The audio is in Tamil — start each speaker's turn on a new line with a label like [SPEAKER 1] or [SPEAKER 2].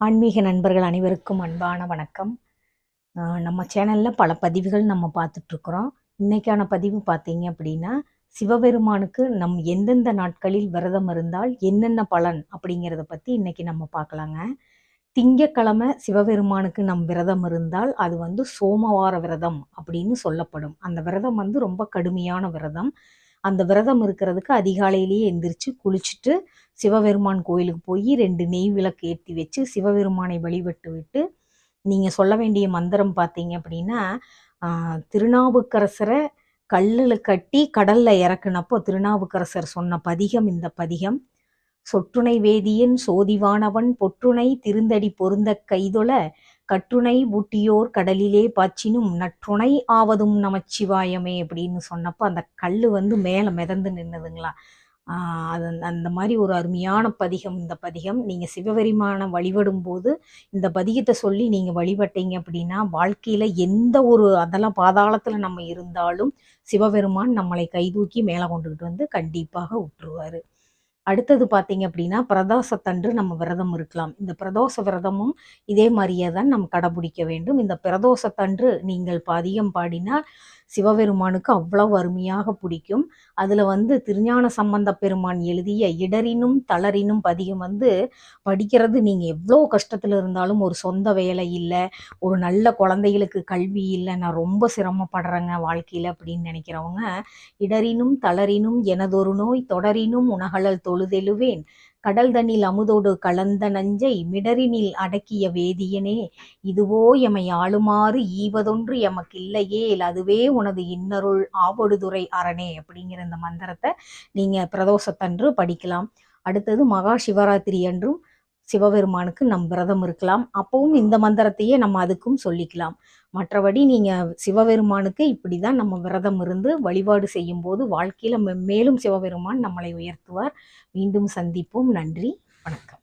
[SPEAKER 1] ஆன்மீக நண்பர்கள் அனைவருக்கும் அன்பான வணக்கம். நம்ம சேனலில் பல பதிவுகள் நம்ம பார்த்துட்ருக்குறோம். இன்றைக்கான பதிவு பார்த்தீங்க அப்படின்னா, சிவபெருமானுக்கு எந்தெந்த நாட்களில் விரதம் இருந்தால் என்னென்ன பலன் அப்படிங்கிறத பற்றி இன்றைக்கி நம்ம பார்க்கலாங்க. திங்கக்கிழமை சிவபெருமானுக்கு விரதம் இருந்தால் அது சோமவார விரதம் அப்படின்னு சொல்லப்படும். அந்த விரதம் ரொம்ப கடுமையான விரதம். அந்த விரதம் இருக்கிறதுக்கு அதிகாலையிலேயே எந்திரிச்சு குளிச்சுட்டு சிவபெருமான் கோயிலுக்கு போய் 2 நெய் விளக்கு ஏற்றி வச்சு சிவபெருமானை வழிபட்டு விட்டு நீங்கள் சொல்ல வேண்டிய மந்திரம் பார்த்தீங்க அப்படின்னா, திருநாவுக்கரசரை கல்லில் கட்டி கடலில் இறக்குனப்போ திருநாவுக்கரசர் சொன்ன பதிகம் இந்த பதிகம். சொற்றுணை வேதியன் சோதிவானவன் பொற்றுணை திருந்தடி பொருந்த கைதொல கற்றுணை ஊட்டியோர் கடலிலே பாய்ச்சினும் நற்றுணை ஆவதும் நமச்சிவாயமே அப்படின்னு சொன்னப்போ அந்த கல் மேலே மிதந்து நின்றுதுங்களா. அது அந்த மாதிரி ஒரு அருமையான பதிகம் இந்த பதிகம். நீங்கள் சிவபெருமானை வழிபடும் போது இந்த பதிகத்தை சொல்லி நீங்கள் வழிபட்டீங்க அப்படின்னா வாழ்க்கையில் எந்த ஒரு அதெல்லாம் பாதாளத்தில் நம்ம இருந்தாலும் சிவபெருமான் நம்மளை கைதூக்கி மேலே கொண்டுக்கிட்டு கண்டிப்பாக விட்டுருவார். அடுத்தது பார்த்தீங்க அப்படின்னா பிரதோஷத்தன்று நம்ம விரதம் இருக்கலாம். இந்த பிரதோஷ விரதமும் இதே மாதிரியே தான் நம்ம கடைபிடிக்க வேண்டும். இந்த பிரதோஷத்தன்று நீங்கள் பதிகம் பாடினால் சிவபெருமானுக்கு அவ்வளவு அருமையாக பிடிக்கும். அதில் திருஞான சம்பந்த பெருமான் எழுதிய இடரினும் தளரினும் பதிகம் படிக்கிறது நீங்கள் எவ்வளோ கஷ்டத்தில் இருந்தாலும், ஒரு சொந்த வேலை இல்லை, ஒரு நல்ல குழந்தைகளுக்கு கல்வி இல்லை, நான் ரொம்ப சிரமப்படுறேங்க வாழ்க்கையில் அப்படின்னு நினைக்கிறவங்க, இடரினும் தளரினும் எனதொரு நோய் தொடரினும் உணகழல் தொழுதெழுவேன் கடல் தண்ணில் அமுதோடு கலந்த நஞ்சை மிடரினில் அடக்கிய வேதியனே இதுவோ எமை ஆளுமாறு ஈவதொன்று எமக்கு இல்லையேல் அதுவே உனது இன்னருள் ஆவடுதுறை அரணே அப்படிங்கிற இந்த மந்திரத்தை நீங்கள் பிரதோஷத்தன்று படிக்கலாம். அடுத்தது மகா சிவராத்திரி அன்றும் சிவபெருமானுக்கு விரதம் இருக்கலாம். அப்பவும் இந்த மந்திரத்தையே நம்ம அதுக்கும் சொல்லிக்கலாம். மற்றபடி நீங்கள் சிவபெருமானுக்கு இப்படி தான் நம்ம விரதம் இருந்து வழிபாடு செய்யும் போது வாழ்க்கையில் மேலும் சிவபெருமான் நம்மளை உயர்த்துவார். மீண்டும் சந்திப்போம். நன்றி, வணக்கம்.